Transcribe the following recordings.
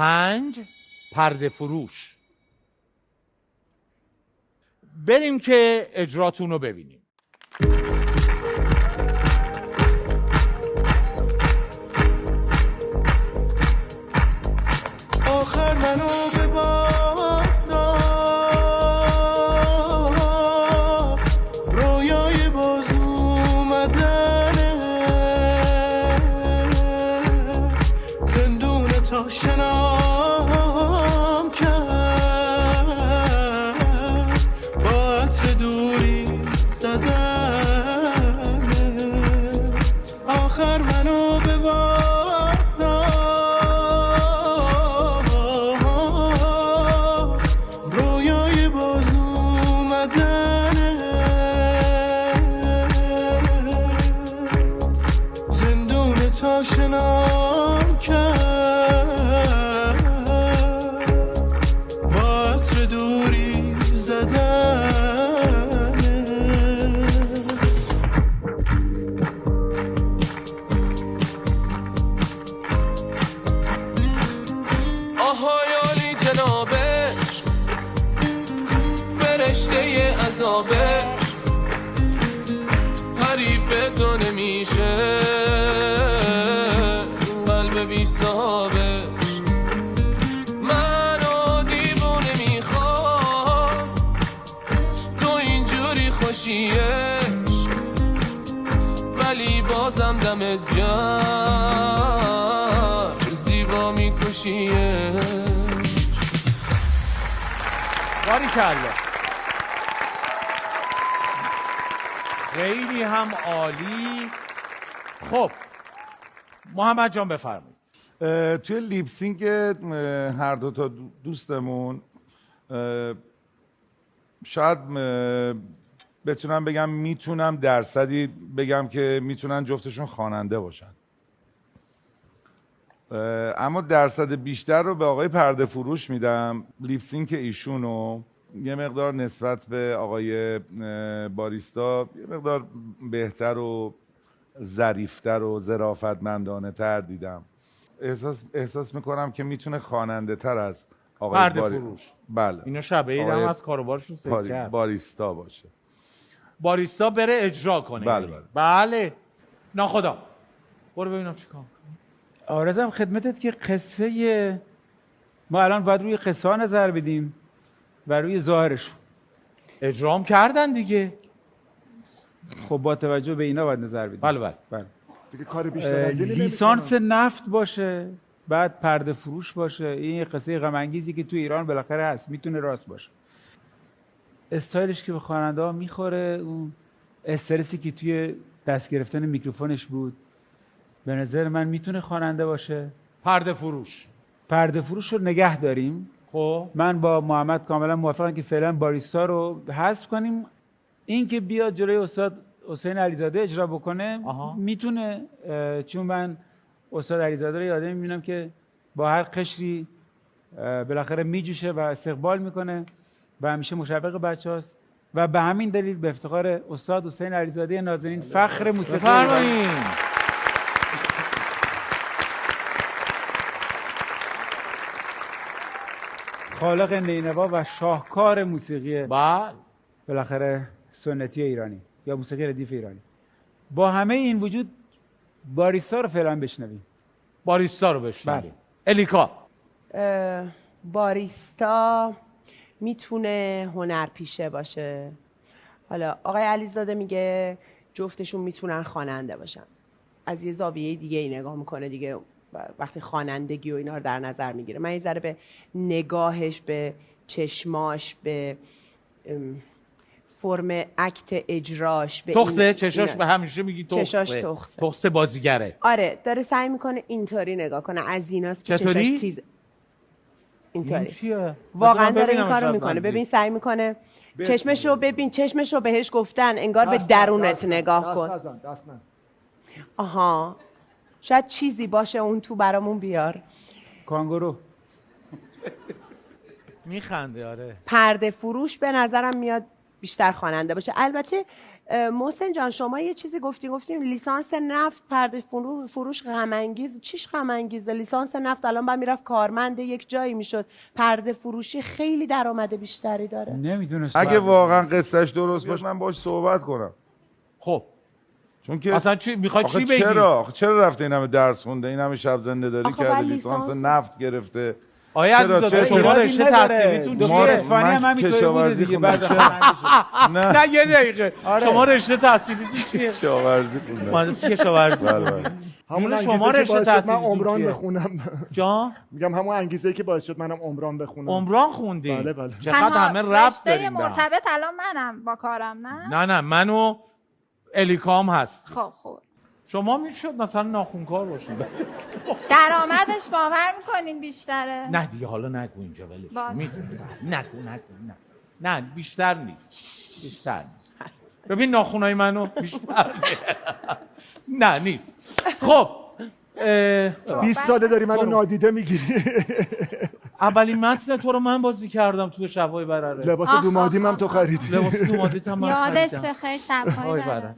5 پرده فروش. بریم که اجراتون رو ببینیم. آخر منو به باد رویای باز اومدنه، زندون تاشنام کرد با عطر دوری زدنه. آخر منو به باد آشنام کرد با عطر دوری زدنه. آهایالی جنابش فرشته عذابش حریف تو نمیشه بی صاحبش. منو دیوونه میخواد تو اینجوری خوشیش، ولی بازم دمت گرم زیبا میکشیش. باریکلا، خیلی هم عالی. خب محمد جان بفرمایید. توی لیپسینگ هر دو تا دوستمون شاید بتونم بگم، میتونم درصدی بگم که میتونن جفتشون خواننده باشن، اما درصد بیشتر رو به آقای پرده فروش میدم. لیپسینگ ایشونو یه مقدار نسبت به آقای باریستا یه مقدار بهتر و ظریفتر و ظرافتمندانه تر دیدم. احساس میکنم که میتونه خواننده تر از آقای پرده فروش. بله، اینا شبیه هم از کاروبارشون سکه است. باریستا باشه، باریستا بره اجرا کنه. بله بله. ناخدا برو ببینم چیکار. آرزم خدمتت که قصه ما الان باید روی قصه ها نظر بدیم و روی ظاهرشون. اجرام کردن دیگه. خب با توجه به اینا باید نظر بدیم. بله. دیگه کار بیشتر از اینی لیسانس نفت باشه، بعد پرده فروش باشه. این قصه غم انگیزی که تو ایران بالاخره هست، میتونه راست باشه. استایلش که به خواننده ها میخوره، اون استرسی که توی دست گرفتن میکروفونش بود، به نظر من میتونه خواننده باشه. پرده فروش رو نگه داریم. خب من با محمد کاملا موافقم که فعلا باریستا رو حذف کنیم. این که بیاد جلوی استاد حسین علیزاده اجرا بکنه میتونه، چون من استاد علیزاده رو یادم میبینم که با هر قشری بالاخره میجوشه و استقبال میکنه و همیشه مشوق بچه هاست و به همین دلیل به افتخار استاد حسین علیزاده نازنین فخر موسیقی بفرمایید. خالق نینوا و شاهکار موسیقی بالاخره سنتی ایرانی یا موسیقی ردیف ایرانی. با همه این وجود باریستا رو فعلا بشنویم. بله. الیکا. باریستا میتونه هنرپیشه باشه. حالا آقای علیزاده میگه جفتشون میتونن خواننده باشن. از یه زاویه دیگه ای نگاه میکنه دیگه، وقتی خوانندگی و اینا رو در نظر میگیره. من یه ذره به نگاهش، به چشماش، به فرم اکت اجراش، به تخصه چشاش، به همیشه میگی تخصه. تخصه بازیگره. آره، داره سعی میکنه اینطوری نگاه کنه، از ایناست که چشاش تیز. اینطوری واقعا داره این کارو میکنه. ببین سعی میکنه چشمش رو ببین، چشمش رو بهش گفتن انگار به درونت نگاه کن. دست نه. آها، شاید چیزی باشه اون تو برامون بیار. کانگورو میخنده. آره. پرده فروش به نظرم میاد بیشتر خواننده باشه. البته محسن جان شما یه چیزی گفتیم لیسانس نفت پرده فروش غم انگیز. چیش غم انگیزه؟ لیسانس نفت الان بعد میرفت کارمند یک جایی میشد. پرده فروشی خیلی درآمد بیشتری داره. نمیدونستم. اگه واقعا قصهش درست باشه من باش صحبت کنم. خب چون که اصلا چی میخواد چی بگی؟ چرا رفته این همه درس خونده، این همه شب زنده داری کرده، لیسانس نفت گرفته؟ آیا عزیزاده شما رشته تحصیلیتون دکتر اصفهانی هم همینطوری بوده دیگه. بعد نه یه دقیقه شما رشته تحصیلیتون چیه؟ کشاورزی خوندم. مهندسی کشاورزی. همون شما انگیزه که رشته باعث شد من تحصیلیتون عمران چیه؟ بخونم. جان میگم همون انگیزه که باعث شد منم عمران بخونم. عمران خوندی؟ بله بله. چقدر همه ربط رشته داریم به هم. مرتبط الان منم با کارم نه؟ نه من و الیکام هست. خب شما میشد مثلا ناخونکار باشید. درآمدش باور میکنین بیشتره؟ نه دیگه حالا نگو اینجا ولش. باشه. میدونم. نگو نه بیشتر نیست. ببین ناخونای منو بیشتر نه نیست. خب 20 ساله داری منو نادیده میگیری. اولین متن تو رو من بازی کردم تو شب‌های برره. لباس دومادیم هم تو خریدی. لباس دومادیت هم من یادش خریدم. بخیر شب‌های برره.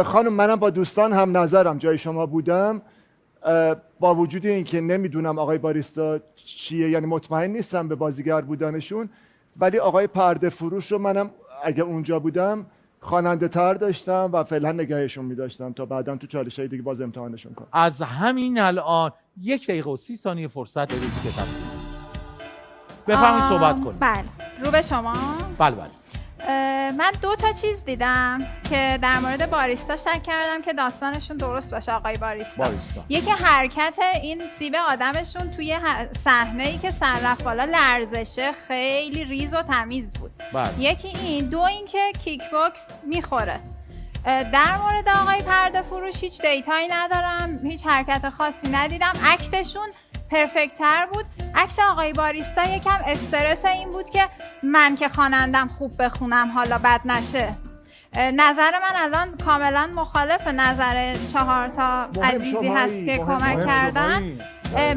خانم منم با دوستان هم نظرم جای شما بودم. با وجود اینکه نمیدونم آقای باریستا چیه، یعنی مطمئن نیستم به بازیگر بودنشون، ولی آقای پرده فروش رو منم اگه اونجا بودم خواننده تر داشتم و فعلا نگهشون می‌داشتم تا بعداً تو چالش‌های دیگه باز امتحانشون کنم. از همین الان 1 دقیقه و 30 ثانیه فرصت دارید که بفرمایید صحبت کنید. بله رو به شما. بله من 2 تا چیز دیدم که در مورد باریستا شک کردم که داستانشون درست باشه. آقای باریستا. یکی حرکت این سیب آدمشون توی صحنه‌ای که سر رفت بالا لرزشه خیلی ریز و تمیز بود. یکی این، 2 اینکه کیک باکس میخوره. در مورد آقای پرده فروش هیچ دیتایی ندارم، هیچ حرکت خاصی ندیدم. اکتشون پرفکت تر بود. عکس آقای باریستا یکم استرس این بود که من که خوانندم خوب بخونم حالا بد نشه. نظر من الان کاملا مخالف نظر 4 تا عزیزی هست که کمک کردن.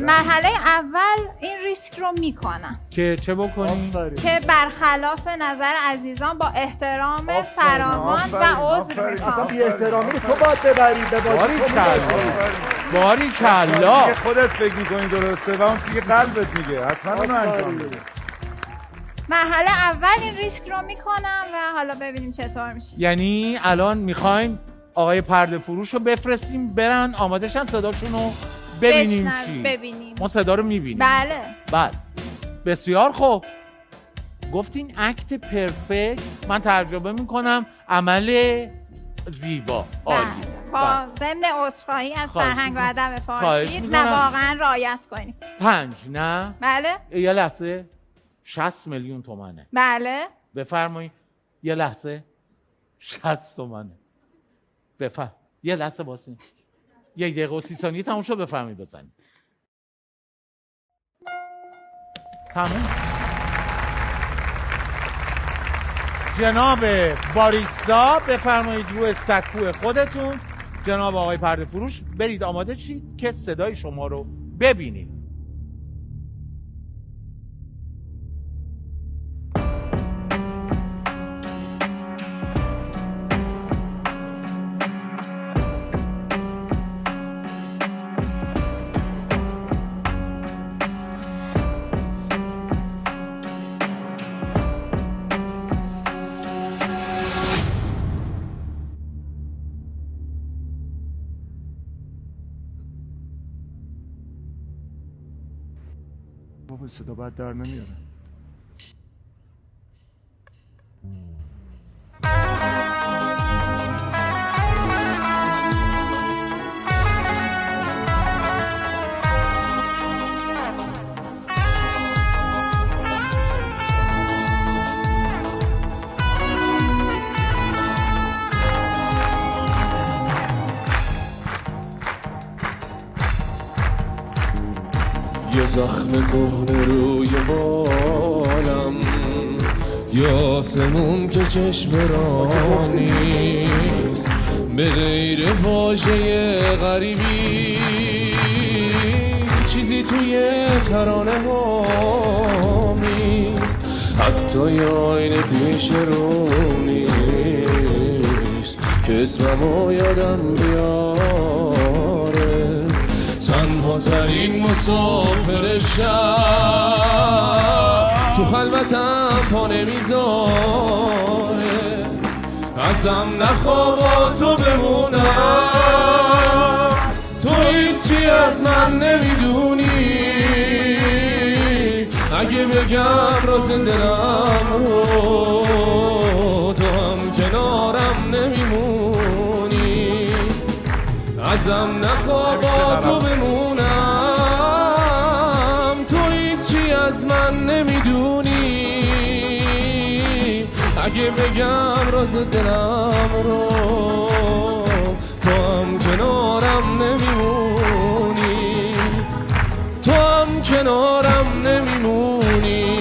مرحله اول این ریسک رو میکنم که چه بکنی؟ که برخلاف نظر عزیزان با احترام فراوان و عذر میخوام. اصلا بی احترامی رو تو باید ببری به باری کلا که خودت فکر میکنی درسته و اون چیزی که قلبت میگه حتما اونو انجام بده. مرحله اول این ریسک رو میکنم و حالا ببینیم چطور میشه. یعنی الان میخوایم آقای پرده فروش رو بفرستیم برن آمادهشن صداشون رو ببینیم چی؟ ببینیم. ما صدا رو میبینیم. بله بسیار خوب. گفتین اکت پرفکت، من ترجمه میکنم عمل زیبا عالی. با ضمن عذرخواهی از فرهنگ و ادب فارسی نه واقعا رعایت کنیم. 5 نه؟ بله. یه لحظه 60 میلیون تومنه. بله. بفرمایید. یه لحظه 60 تومنه. یه لحظه باسین. 1 دقیقه و 30 ثانیه تموم شد. بفرمایید بزنید. تموم. جناب باریستا بفرمایید روی سکو خودتون. جناب آقای پرده فروش برید آماده شید که صدای شما رو ببینیم. بابا صدا بعد در نمیاره. یه زخم کهنه روی بالم، یا آسمون که چشم را نیست، به غیر واژه غریبی چیزی توی ترانه ها نیست. حتی یه آینه پیش رو نیست که اسممو یادم بیاره. تنها ترین مسافر شب تو خلوتم پا نمیذاره. ازم نخوا با تو بمونم، تو هیچی از من نمیدونی. اگه بگم راز دلم رو تو هم کنارم نمیمونی. ازم نخوا با تو بمونم، تو هیچی از من نمیدونی. اگه بگم راز دلم رو تو هم کنارم نمیمونی. تو هم کنارم نمیمونی.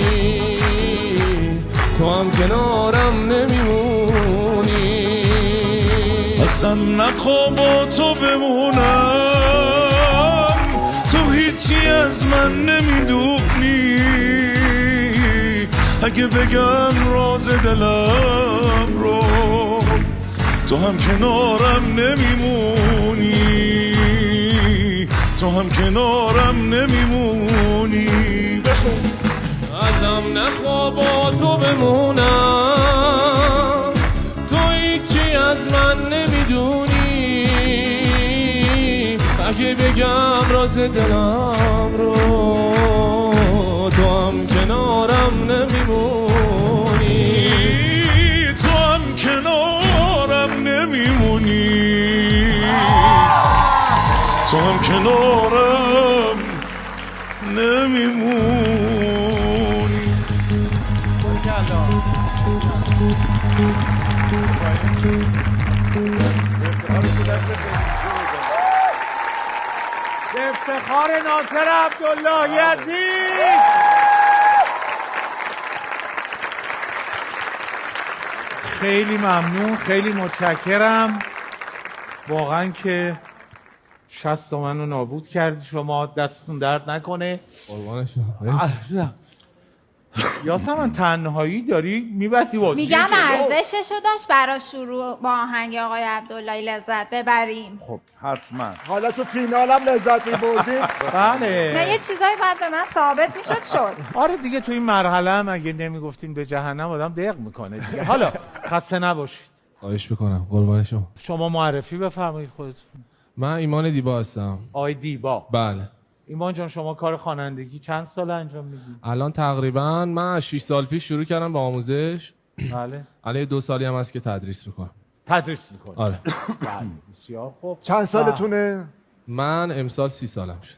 تو هم کنارم نمیمونی. اصلا نخوا با تو بمونم، تو هیچی از من نمیدونی. اگه بگم راز دلم رو تو هم کنارم نمیمونی. تو هم کنارم نمیمونی. ازم نخوا با تو بمونم، تو هیچی از من نمیدونی. اگه بگم راز دلم رو تو هم کنارم نمیمونی. تو هم کنارم نمیمونی. تو هم کنارم نمیمونی. به افتخار ناصر عبدالله عزیز. خیلی ممنون، خیلی متشکرم. واقعا که 60 تومن رو نابود کردی شما، دستتون درد نکنه. قربان شما. یاسمن تنهایی داری میبری بازی. میگم ارزششو داشت برای شروع با آهنگ آقای عبداللهی لذت ببریم. خب حتما. حالا تو فینالم لذت می‌بردیم. بله. نه یه چیزایی باید به من ثابت میشد شد. آره دیگه تو این مرحله هم اگه نمیگفتیم به جهنم آدم دق میکنه دیگه. حالا خسته نباشید. خواهش میکنم. قربان شما. شما معرفی بفرمایید خودتون. من ایمان دیبا هستم. آقای دیبا. بله. ایمان جان شما کار خوانندگی چند سال انجام میدید؟ الان تقریبا من از 6 سال پیش شروع کردم با آموزش. بله. الان 2 سالی هم هست که تدریس میکنم. تدریس میکنید؟ آره. بله بسیار خوب. چند سالتونه؟ من امسال 30 سالم شد.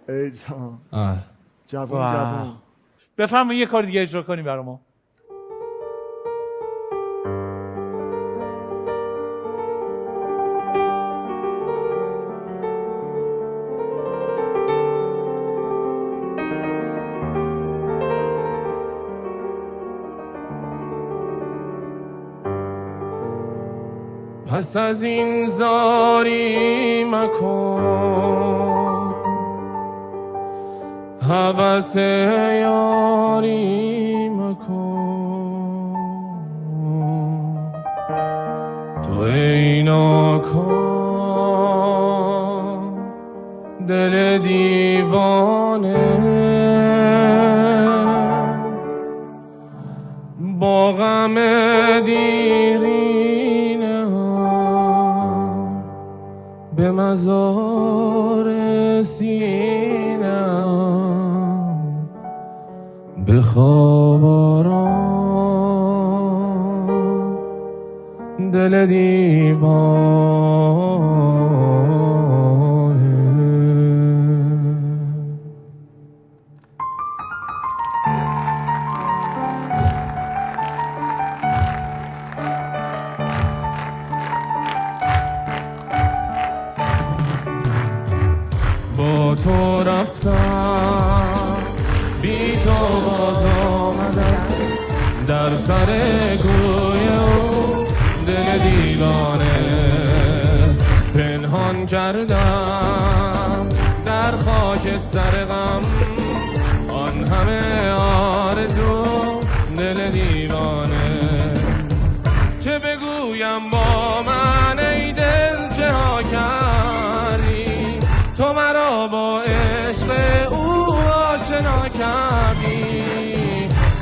ای جان. آره. جوان. بفرمایید یه کار دیگه اجرا کنیم برای ما. پس از این زاری مکن، هوس یاری مکن. تو ای ناکام دل دیوانه، با غم دیرینه به مزار سینه‌ام به خواب آرام دل دیوانه. با تو رفتم بی تو باز آمدم، در سر کوی او دل دیوانه پنهان کردم در خاک سر غم. آن همه آرزو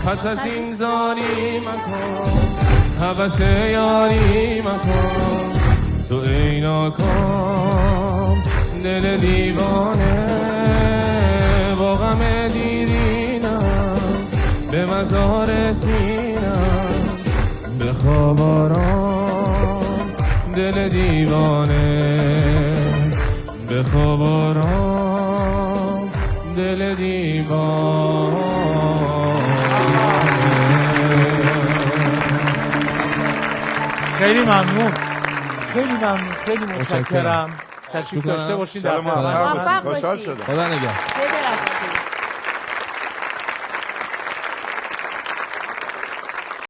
پس از این زاری مکن هوس یاری مکن تو ای ناکام دل دیوانه با غم دیرینم به مزار سینم به خواب آرام دل دیوانه به خواب آرام دل دیوانه. خیلی ممنون، خیلی ممنون، خیلی متشکرم. تشریف داشته باشید. موفق باشید. خوشحال شدم. خدا نگهدار.